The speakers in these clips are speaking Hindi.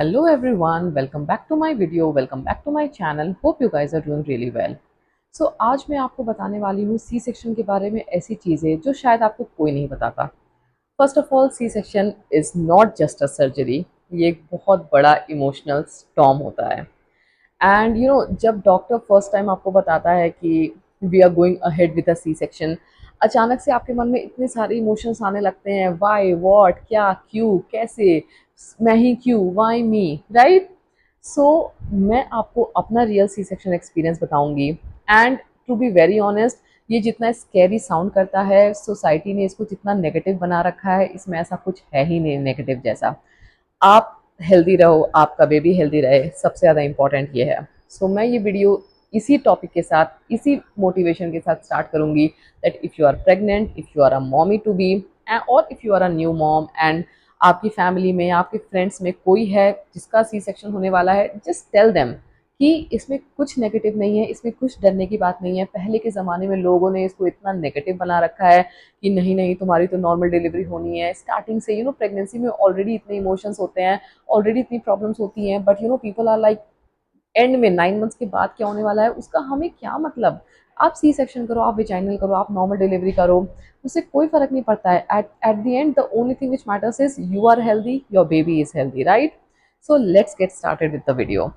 Hello everyone, welcome back to my video, welcome back to my channel. Hope you guys are doing really well. So आज मैं आपको बताने वाली हूँ सी सेक्शन के बारे में ऐसी चीज़ें जो शायद आपको कोई नहीं बताता। First of all C section is not just a surgery, ये एक बहुत बड़ा इमोशनल स्टॉर्म होता है। एंड जब डॉक्टर फर्स्ट टाइम आपको बताता है कि we are going ahead with a C section, अचानक से आपके मन में इतने सारे इमोशंस आने लगते हैं। वाई, वॉट, क्या, क्यों, कैसे, मैं ही क्यों, वाई मी, राइट? सो मैं आपको अपना रियल सी सेक्शन एक्सपीरियंस बताऊंगी। And to be very honest, ये जितना स्कैरी साउंड करता है, सोसाइटी ने इसको जितना नेगेटिव बना रखा है, इसमें ऐसा कुछ है ही नहीं नेगेटिव जैसा। आप हेल्दी रहो, आपका बेबी हेल्दी रहे, सबसे ज़्यादा इंपॉर्टेंट ये है। सो मैं ये वीडियो इसी टॉपिक के साथ, इसी मोटिवेशन के साथ स्टार्ट करूंगी that if you are pregnant, if you are a mommy to be, और if you are a new mom and आपकी फैमिली में, आपके फ्रेंड्स में कोई है जिसका सी सेक्शन होने वाला है, जस्ट टेल देम कि इसमें कुछ नेगेटिव नहीं है, इसमें कुछ डरने की बात नहीं है। पहले के ज़माने में लोगों ने इसको इतना नेगेटिव बना रखा है कि नहीं नहीं, तुम्हारी तो नॉर्मल डिलीवरी होनी है। स्टार्टिंग से प्रेगनेंसी में ऑलरेडी इतने इमोशंस होते हैं, ऑलरेडी इतनी प्रॉब्लम्स होती हैं, but people are like and में 9 मंथ्स के बाद क्या होने वाला है उसका हमें क्या मतलब। आप सी सेक्शन करो, आप विजाइनल करो, आप नॉर्मल डिलीवरी करो, उससे कोई फर्क नहीं पड़ता है। At the end the only thing which matters is you are healthy, your baby is healthy, right? So let's get started with the video.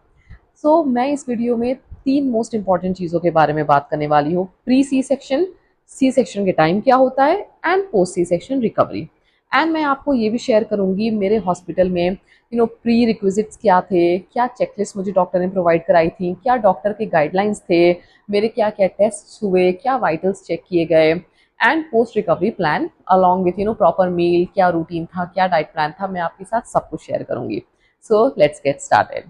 So मैं इस वीडियो में 3 मोस्ट इंपॉर्टेंट चीज़ों के बारे में बात करने वाली हूँ। प्री सी सेक्शन के टाइम क्या होता है, and post C section recovery. And मैं आपको ये भी शेयर करूँगी मेरे हॉस्पिटल में प्री रिक्विजिट्स क्या थे, क्या चेकलिस्ट मुझे डॉक्टर ने प्रोवाइड कराई थी, क्या डॉक्टर के गाइडलाइंस थे, मेरे क्या क्या टेस्ट हुए, क्या वाइटल्स चेक किए गए, and post recovery plan along with proper meal, क्या रूटीन था, क्या डाइट प्लान था, मैं आपके साथ सब कुछ शेयर करूँगी। So let's get started.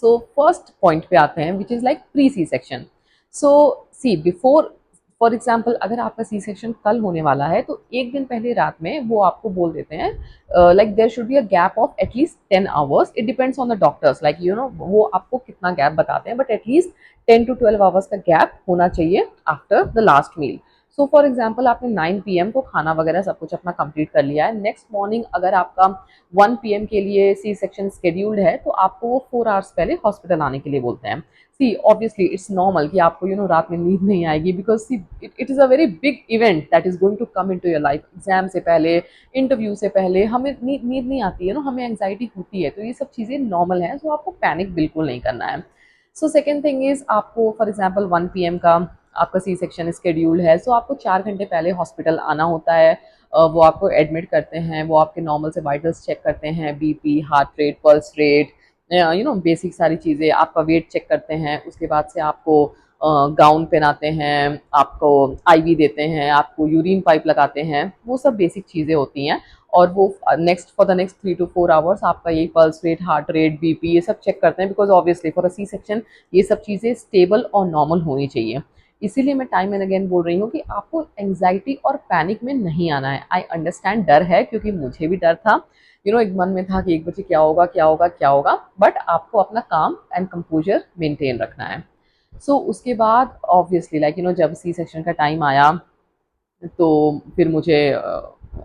So first point पे आते हैं which is like pre C section. So see before, for example अगर आपका सी सेक्शन कल होने वाला है तो एक दिन पहले रात में वो आपको बोल देते हैं like there should be a gap of at least 10 hours. It depends on the doctors, like वो आपको कितना गैप बताते हैं, बट एटलीस्ट 10 to 12 आवर्स का गैप होना चाहिए after the last meal. So for example आपने 9 PM को खाना वगैरह सब कुछ अपना कंप्लीट कर लिया है। नेक्स्ट मॉर्निंग अगर आपका 1 PM के लिए सी सेक्शन स्केड्यूल्ड है तो आपको वो 4 आवर्स पहले हॉस्पिटल आने के लिए बोलते हैं। सी ऑब्वियसली इट्स नॉर्मल कि आपको रात में नींद नहीं आएगी, because see it is a very big event that is going to come into your life. Exam से पहले, इंटरव्यू से पहले हमें नींद नहीं आती है हमें एंग्जाइटी होती है, तो ये सब चीज़ें नॉर्मल हैं। सो आपको पैनिक बिल्कुल नहीं करना है। सो सेकेंड थिंग इज, आपको फॉर एग्जाम्पल 1 PM का आपका सी सेक्शन स्केड्यूल है, सो आपको 4 घंटे पहले हॉस्पिटल आना होता है। वो आपको एडमिट करते हैं, वो आपके नॉर्मल से वाइटल्स चेक करते हैं, BP, heart rate, pulse rate, basic सारी चीज़ें, आपका वेट चेक करते हैं। उसके बाद से आपको गाउन पहनाते हैं, आपको आईवी देते हैं, आपको यूरिन पाइप लगाते हैं, वो सब बेसिक चीज़ें होती हैं। और वो next for the next 3 to 4 hours आपका ये pulse rate, heart rate, BP, ये सब चेक करते हैं, because obviously for a C section ये सब चीज़ें स्टेबल और नॉर्मल होनी चाहिए। इसीलिए मैं टाइम एंड अगेन बोल रही हूँ कि आपको एंग्जाइटी और पैनिक में नहीं आना है। आई अंडरस्टैंड, डर है, क्योंकि मुझे भी डर था। एक मन में था कि 1 बजे क्या होगा, क्या होगा, क्या होगा, बट आपको अपना काम एंड कंपोजर मेंटेन रखना है। उसके बाद ऑब्वियसली लाइक जब सी सेक्शन का टाइम आया तो फिर मुझे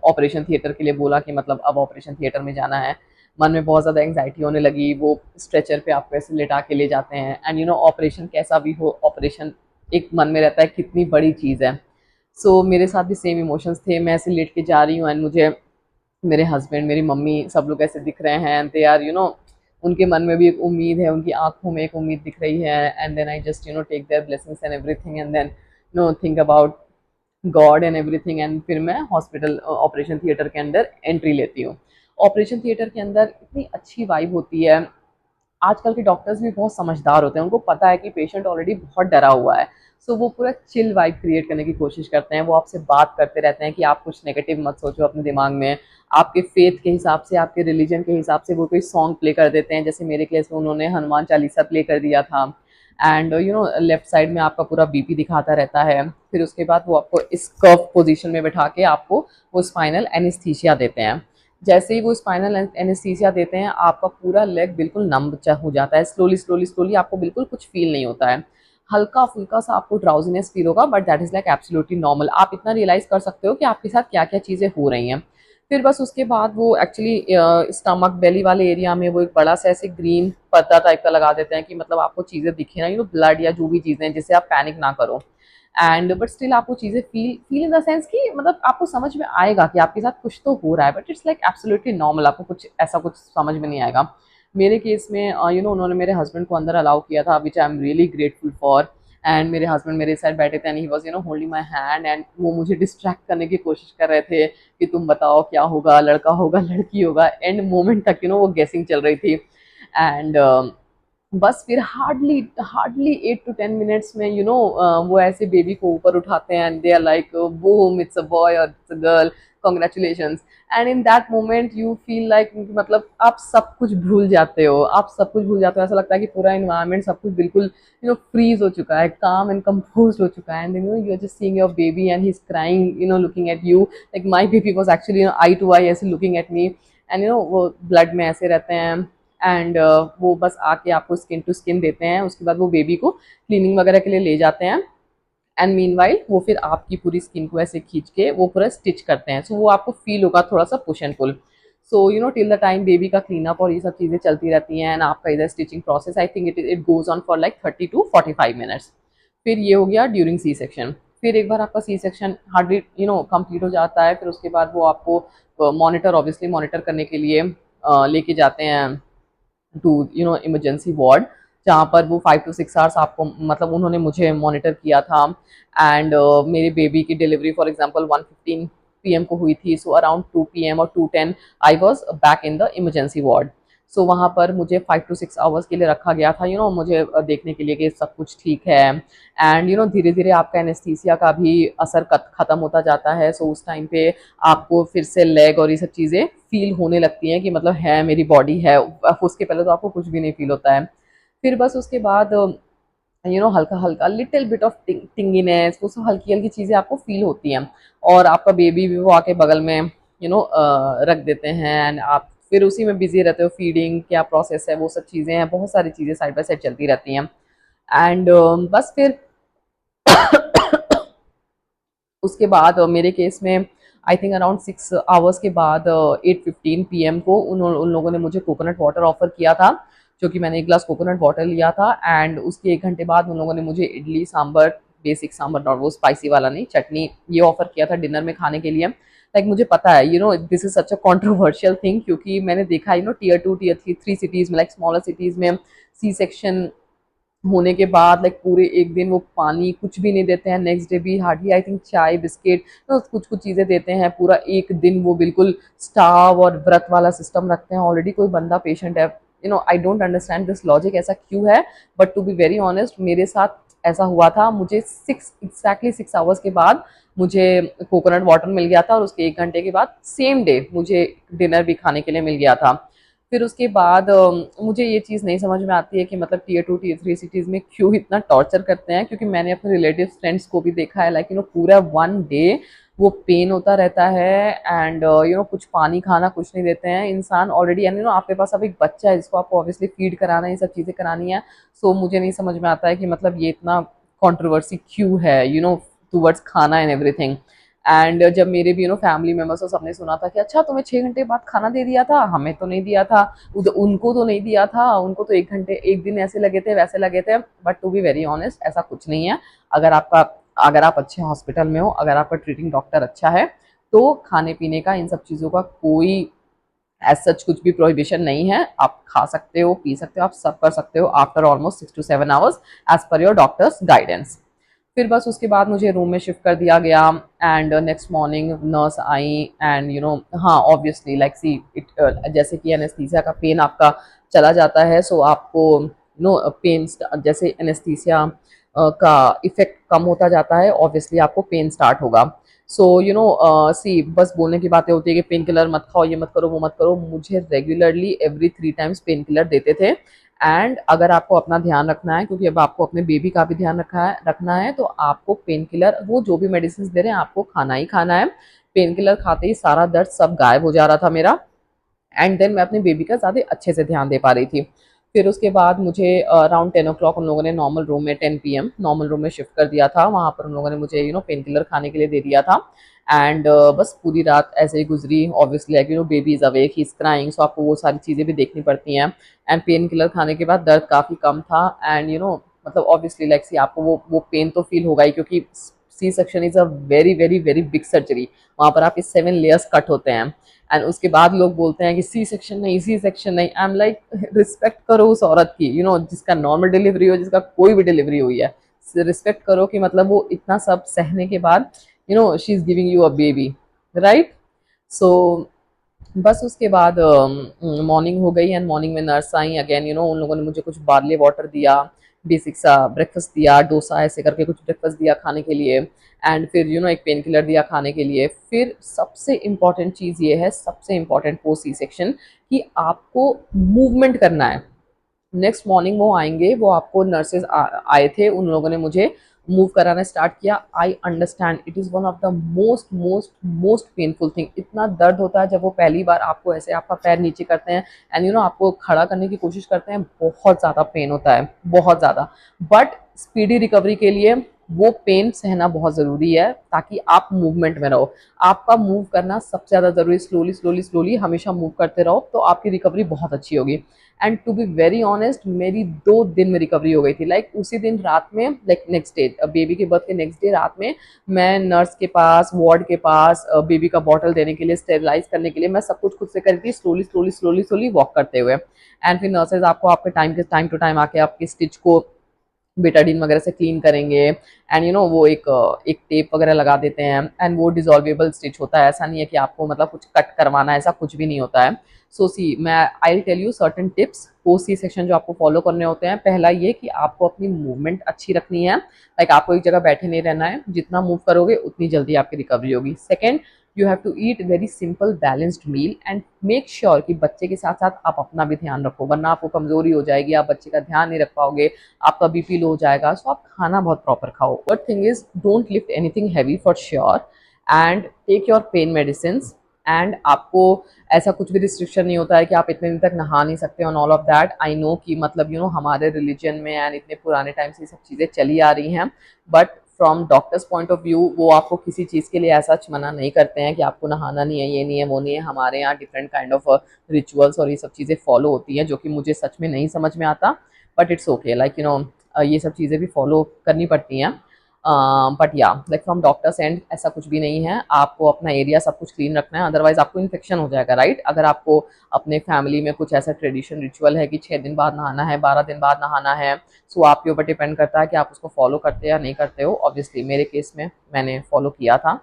ऑपरेशन थिएटर के लिए बोला कि मतलब अब ऑपरेशन थिएटर में जाना है। मन में बहुत ज़्यादा एंग्जाइटी होने लगी। वो स्ट्रेचर पे आपको ऐसे लेटा के ले जाते हैं, एंड ऑपरेशन कैसा भी हो, ऑपरेशन एक मन में रहता है कितनी बड़ी चीज़ है। मेरे साथ भी सेम इमोशंस थे। मैं ऐसे लेट के जा रही हूँ, एंड मुझे मेरे हस्बैंड, मेरी मम्मी, सब लोग ऐसे दिख रहे हैं। दे आर उनके मन में भी एक उम्मीद है, उनकी आंखों में एक उम्मीद दिख रही है। And then I just take their blessings and everything, and then think about God and everything, and फिर मैं हॉस्पिटल ऑपरेशन थिएटर के अंदर एंट्री लेती हूँ। ऑपरेशन थिएटर के अंदर इतनी अच्छी वाइब होती है। आजकल के डॉक्टर्स भी बहुत समझदार होते हैं, उनको पता है कि पेशेंट ऑलरेडी बहुत डरा हुआ है। वो पूरा चिल वाइब क्रिएट करने की कोशिश करते हैं। वो आपसे बात करते रहते हैं कि आप कुछ नेगेटिव मत सोचो अपने दिमाग में। आपके फेथ के हिसाब से, आपके रिलीजन के हिसाब से वो कोई सॉन्ग प्ले कर देते हैं। जैसे मेरे केस में उन्होंने हनुमान चालीसा प्ले कर दिया था। एंड लेफ्ट साइड में आपका पूरा बीपी दिखाता रहता है। फिर उसके बाद वो आपको इस कर्व पोजीशन में बैठा के आपको वो स्पाइनल एनेस्थीसिया देते हैं। जैसे ही वो स्पाइनल एनेस्थीसिया देते हैं, आपका पूरा लेग बिल्कुल नम हो जाता है। स्लोली स्लोली स्लोली आपको बिल्कुल कुछ फील नहीं होता है। हल्का फुल्का सा आपको ड्राउजीनेस फील होगा, but that is like absolutely normal. आप इतना रियलाइज कर सकते हो कि आपके साथ क्या क्या चीज़ें हो रही हैं। फिर बस उसके बाद वो एक्चुअली स्टमक बेली वाले एरिया में वो एक बड़ा सा ऐसे ग्रीन पर्दा टाइप का लगा देते हैं कि मतलब आपको चीज़ें दिखे ना, ब्लड या जो भी चीज़ें हैं, जिससे आप पैनिक ना करो। एंड बट स्टिल आपको चीज़ें feel feel in the sense कि मतलब आपको समझ में आएगा कि आपके साथ कुछ तो हो रहा है, but it's like absolutely normal, आपको कुछ ऐसा कुछ समझ में नहीं आएगा। मेरे केस में उन्होंने मेरे हस्बैंड को अंदर अलाउ किया था, which I am really grateful for. And मेरे हस्बैंड मेरे साइड बैठे थे and he was holding my hand, and वो मुझे डिस्ट्रैक्ट करने की कोशिश कर रहे थे कि तुम बताओ क्या होगा, लड़का होगा लड़की होगा, एंड मोमेंट तक वो गेसिंग चल रही थी। एंड बस फिर हार्डली हार्डली 8 to 10 मिनट्स में वो ऐसे बेबी को ऊपर उठाते हैं and they are like boom, it's a boy और it's a girl, congratulations. And in that moment you feel like मतलब आप सब कुछ भूल जाते हो, आप सब कुछ भूल जाते हो। ऐसा लगता है कि पूरा इन्वायरमेंट सब कुछ बिल्कुल फ्रीज हो चुका है, काम एंड कंपोज हो चुका है, and you are just seeing your baby and he is crying, looking at you, like my baby was actually eye to eye ऐसे लुकिंग एट मी। एंड वो ब्लड में ऐसे रहते हैं, एंड वो बस आके आपको स्किन टू स्किन देते हैं। उसके बाद वो बेबी को क्लीनिंग वगैरह के लिए ले जाते हैं, एंड मीनवाइल वो फिर आपकी पूरी स्किन को ऐसे खींच के वो पूरा स्टिच करते हैं। सो वो आपको फील होगा थोड़ा सा push and pull. So till the time baby का क्लीन अप और ये सब चीज़ें चलती रहती हैं, एंड आपका इधर stitching process, I think it goes on for like 30 to 45 minutes. फिर ये हो गया ड्यूरिंग सी सेक्शन। फिर एक बार आपका सी सेक्शन हार्डली कंप्लीट हो जाता है, फिर उसके बाद वो आपको मॉनिटर ऑब्वियसली मॉनिटर करने के लिए लेके जाते हैं टू इमरजेंसी वार्ड, जहाँ पर वो 5 to 6 आवर्स आपको मतलब उन्होंने मुझे मॉनिटर किया था। एंड मेरे बेबी की डिलीवरी फॉर एग्जांपल 1:15 PM को हुई थी, सो अराउंड 2 PM और 2:10 I was back in the emergency ward. सो वहाँ पर मुझे 5 to 6 आवर्स के लिए रखा गया था, मुझे देखने के लिए कि सब कुछ ठीक है। एंड धीरे धीरे आपका एनेस्थीसिया का भी असर खत्म होता जाता है। सो उस टाइम पे आपको फिर से लेग और ये सब चीज़ें फील होने लगती हैं कि मतलब है मेरी बॉडी है। उसके पहले तो आपको कुछ भी नहीं फील होता है। फिर बस उसके बाद हल्का हल्का लिटिल बिट ऑफ टिंगीनेस, वो सब हल्की हल्की चीज़ें आपको फील होती हैं। और आपका बेबी भी वो आके बगल में रख देते हैं, एंड आप फिर उसी में बिजी रहते हो, फीडिंग क्या प्रोसेस है, वो सब चीज़ें हैं, बहुत सारी चीज़ें साइड बाय साइड चलती रहती हैं। एंड बस फिर उसके बाद मेरे केस में आई थिंक अराउंड 6 आवर्स के बाद 8:15 PM को उन लोगों ने मुझे कोकोनट वाटर ऑफर किया था, जो कि मैंने एक ग्लास कोकोनट वाटर लिया था। एंड उसके 1 घंटे बाद उन लोगों ने मुझे इडली सांभर, बेसिक सांभर, नॉट वो स्पाइसी वाला नहीं, चटनी, ये ऑफर किया था डिनर में खाने के लिए। लाइक मुझे पता है this is such a controversial thing, क्योंकि मैंने देखा Tier 2 Tier 3 सिटीज़ में, लाइक स्मॉलर सिटीज़ में सी सेक्शन होने के बाद लाइक पूरे एक दिन वो पानी कुछ भी नहीं देते हैं, नेक्स्ट डे भी हार्डली आई थिंक चाय बिस्किट कुछ कुछ चीज़ें देते हैं, पूरा एक दिन वो बिल्कुल स्टाव और व्रत वाला सिस्टम रखते हैं। ऑलरेडी कोई बंदा पेशेंट है, I don't understand this logic, ऐसा क्यों है। But to be very honest मेरे साथ ऐसा हुआ था। मुझे एग्जैक्टली 6 आवर्स के बाद मुझे कोकोनट वाटर मिल गया था, और उसके 1 घंटे के बाद सेम डे मुझे डिनर भी खाने के लिए मिल गया था। फिर उसके बाद मुझे ये चीज़ नहीं समझ में आती है कि मतलब Tier 2 Tier 3 सिटीज़ में क्यों इतना टॉर्चर करते हैं, क्योंकि मैंने अपने रिलेटिव फ्रेंड्स को भी देखा है, लाइक पूरा 1 डे वो पेन होता रहता है, एंड कुछ पानी खाना कुछ नहीं देते हैं इंसान ऑलरेडी, यानी आपके पास अब एक बच्चा है जिसको आपको ऑब्वियसली फीड कराना है, ये सब चीज़ें करानी है। सो मुझे नहीं समझ में आता है कि मतलब ये इतना कॉन्ट्रोवर्सी क्यों है टूवर्ड्स खाना एंड एवरीथिंग। एंड जब मेरे भी फैमिली मेम्बर्स को सबने सुना था कि अच्छा तुम्हें 6 घंटे बाद खाना दे दिया था, हमें तो नहीं दिया था, उनको तो नहीं दिया था, उनको तो 1 घंटे एक दिन ऐसे लगे थे वैसे लगे थे। But to be very honest ऐसा कुछ नहीं है। अगर आप अच्छे हॉस्पिटल में हो, अगर आपका ट्रीटिंग डॉक्टर अच्छा है, तो खाने पीने का इन सब चीज़ों का कोई एज सच कुछ भी प्रोहिबिशन नहीं है। आप खा सकते हो, पी सकते हो, आप सब कर सकते हो after almost 6 to 7 hours as per your doctor's guidance. फिर बस उसके बाद मुझे रूम में शिफ्ट कर दिया गया, and next morning nurse I, and हाँ ऑब्वियसली लाइक सी इट, जैसे कि एनेस्थीसिया का पेन आपका चला जाता है, सो आपको पेन जैसे एनेस्थीसिया का इफेक्ट कम होता जाता है, ऑब्वियसली आपको पेन स्टार्ट होगा। सो सी बस बोलने की बातें होती है कि पेन किलर मत खाओ, ये मत करो, वो मत करो। मुझे regularly every 3 times pain killer देते थे। एंड अगर आपको अपना ध्यान रखना है, क्योंकि अब आपको अपने बेबी का भी ध्यान रखना है, तो आपको पेन किलर, वो जो भी मेडिसिन दे रहे हैं आपको खाना ही खाना है। पेन किलर खाते ही सारा दर्द सब गायब हो जा रहा था मेरा, एंड देन मैं अपने बेबी का ज़्यादा अच्छे से ध्यान दे पा रही थी। फिर उसके बाद मुझे अराउंड 10 o'clock उन लोगों ने नॉर्मल रूम में 10 PM नॉर्मल रूम में शिफ्ट कर दिया था। वहाँ पर उन लोगों ने मुझे पेन किलर खाने के लिए दे दिया था। एंड बस पूरी रात ऐसे ही गुजरी। Obviously like baby is awake, he is crying, so आपको वो सारी चीज़ें भी देखनी पड़ती हैं। एंड पेन किलर खाने के बाद दर्द काफ़ी कम था। एंड मतलब ऑब्वियसली लाइक सी आपको वो पेन तो फील होगा ही, क्योंकि C section is a very very very big surgery. वहाँ पर आपके 7 लेयर्स कट होते हैं। एंड उसके बाद लोग बोलते हैं कि सी सेक्शन नहीं, सी सेक्शन नहीं। आई एम लाइक, रिस्पेक्ट करो उस औरत की, जिसका नॉर्मल डिलीवरी हो, जिसका कोई भी डिलीवरी हुई है, रिस्पेक्ट करो कि मतलब वो इतना सब सहने के बाद she is giving you a baby, right. So बस उसके बाद मॉर्निंग हो गई। एंड मॉर्निंग में नर्स आई अगेन, उन लोगों ने मुझे कुछ बार्ले वाटर दिया, बेसिक सा ब्रेकफास्ट दिया, डोसा ऐसे करके कुछ ब्रेकफास्ट दिया खाने के लिए। एंड फिर एक पेन किलर दिया खाने के लिए। फिर सबसे इम्पॉर्टेंट चीज़ ये है, सबसे इम्पॉर्टेंट पोस्ट सी सेक्शन, कि आपको मूवमेंट करना है। नेक्स्ट मॉर्निंग वो आएंगे, वो आपको नर्सेज आए थे, उन लोगों ने मुझे मूव कराना स्टार्ट किया। I understand, it is one of the most most most painful thing. इतना दर्द होता है जब वो पहली बार आपको ऐसे आपका पैर नीचे करते हैं एंड आपको खड़ा करने की कोशिश करते हैं। बहुत ज़्यादा पेन होता है, बहुत ज़्यादा। बट स्पीडी रिकवरी के लिए वो पेन सहना बहुत ज़रूरी है, ताकि आप मूवमेंट में रहो। आपका मूव करना सबसे ज़्यादा ज़रूरी। स्लोली स्लोली स्लोली हमेशा मूव करते रहो, तो आपकी रिकवरी बहुत अच्छी होगी। And to be very honest, मेरी 2 दिन में रिकवरी हो गई थी। लाइक उसी दिन रात में, लाइक नेक्स्ट डे, बेबी के बर्थ के नेक्स्ट डे रात में, मैं नर्स के पास, वार्ड के पास, बेबी का बॉटल देने के लिए, स्टेरिलाइज करने के लिए, मैं सब कुछ खुद से करी थी, slowly slowly slowly slowly walk करते हुए। एंड फिर नर्सेज आपको आपके टाइम टू टाइम आके आपके स्टिच को बेटाडीन वगैरह से क्लीन करेंगे। एंड वो एक टेप वगैरह लगा देते हैं। एंड वो डिजॉल्वेबल स्टिच होता है, ऐसा नहीं है कि आपको मतलब कुछ कट करवाना है, ऐसा कुछ भी नहीं होता है। सो सी, मैं I tell you certain tips post C section जो आपको फॉलो करने होते हैं। पहला ये कि आपको अपनी मूवमेंट अच्छी रखनी है। लाइक आपको एक जगह बैठे नहीं रहना है, जितना मूव करोगे उतनी जल्दी आपकी रिकवरी होगी। Second, you have to eat very simple balanced meal and make sure कि बच्चे के साथ साथ आप अपना भी ध्यान रखो, वरना आपको कमजोरी हो जाएगी, आप बच्चे का ध्यान नहीं रख पाओगे, आपका बीपी लो हो जाएगा। सो आप खाना बहुत प्रॉपर खाओ। But thing is, don't lift anything heavy for sure, and take your pain medicine. And आपको ऐसा कुछ भी रिस्ट्रिक्शन नहीं होता है कि आप इतने दिन तक नहा नहीं सकते on all of that. I know कि मतलब हमारे रिलीजन में एंड इतने पुराने टाइम से ये सब चीज़ें चली आ रही हैं, but from doctors point of view वो आपको किसी चीज़ के लिए ऐसा मना नहीं करते हैं कि आपको नहाना नहीं है, ये नहीं है, वो नहीं है। हमारे यहाँ डिफरेंट काइंड ऑफ रिचुअल्स और ये सब चीज़ें फॉलो होती हैं, जो कि मुझे सच में नहीं समझ में आता। बट इट्स ओके, लाइक ये सब चीज़ें भी फॉलो करनी पड़ती हैं। बट या लाइक फ्रॉम डॉक्टर्स एंड ऐसा कुछ भी नहीं है। आपको अपना एरिया सब कुछ क्लीन रखना है, अदरवाइज आपको इन्फेक्शन हो जाएगा, राइट। अगर आपको अपने फैमिली में कुछ ऐसा ट्रेडिशन रिचुअल है कि 6 दिन बाद नहाना है, 12 दिन बाद नहाना है, सो आपके ऊपर डिपेंड करता है कि आप उसको फॉलो करते हो या नहीं करते हो। ऑब्वियसली मेरे केस में मैंने फॉलो किया था।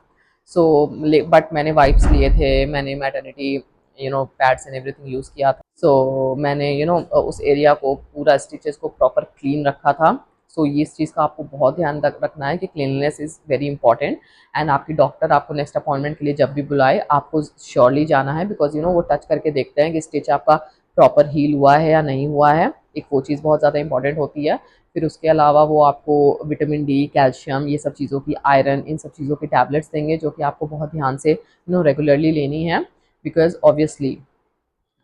सो बट मैंने वाइप्स लिए थे, मैंने maternity pads and everything use किया था। सो मैंने उस एरिया को पूरा स्टिचेस को प्रॉपर क्लीन रखा था। सो ये इस चीज़ का आपको बहुत ध्यान रखना है कि cleanliness is very important. And आपकी डॉक्टर आपको नेक्स्ट अपॉइंटमेंट के लिए जब भी बुलाए, आपको श्योरली जाना है, बिकॉज वो टच करके देखते हैं कि स्टिच आपका प्रॉपर हील हुआ है या नहीं हुआ है। एक वो चीज़ बहुत ज़्यादा इंपॉर्टेंट होती है। फिर उसके अलावा वो आपको विटामिन डी, कैल्शियम, ये सब चीज़ों की, आयरन, इन सब चीज़ों की टैबलेट्स देंगे, जो कि आपको बहुत ध्यान से रेगुलरली लेनी है। बिकॉज ऑब्वियसली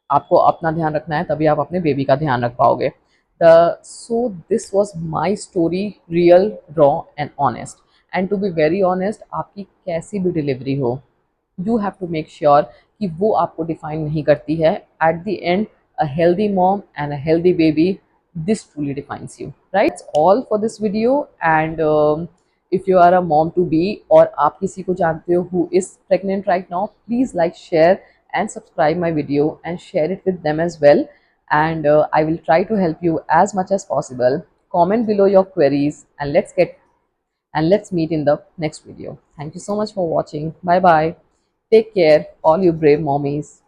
आपको अपना ध्यान रखना है, तभी आप अपने बेबी का ध्यान रख पाओगे। So this was my story, real, raw and honest. And to be very honest, आपकी कैसी भी डिलीवरी हो, you have to make sure कि वो आपको डिफाइन नहीं करती है। At the end, a healthy mom and a healthy baby, this truly defines you, right? It's all for this video. And if you are a mom to be और आप किसी को जानते हो who is pregnant right now, please like, share and subscribe my video and share it with them as well. And I will try to help you as much as possible. Comment below your queries and let's meet in the next video. Thank you so much for watching. Bye bye. Take care, all you brave mommies.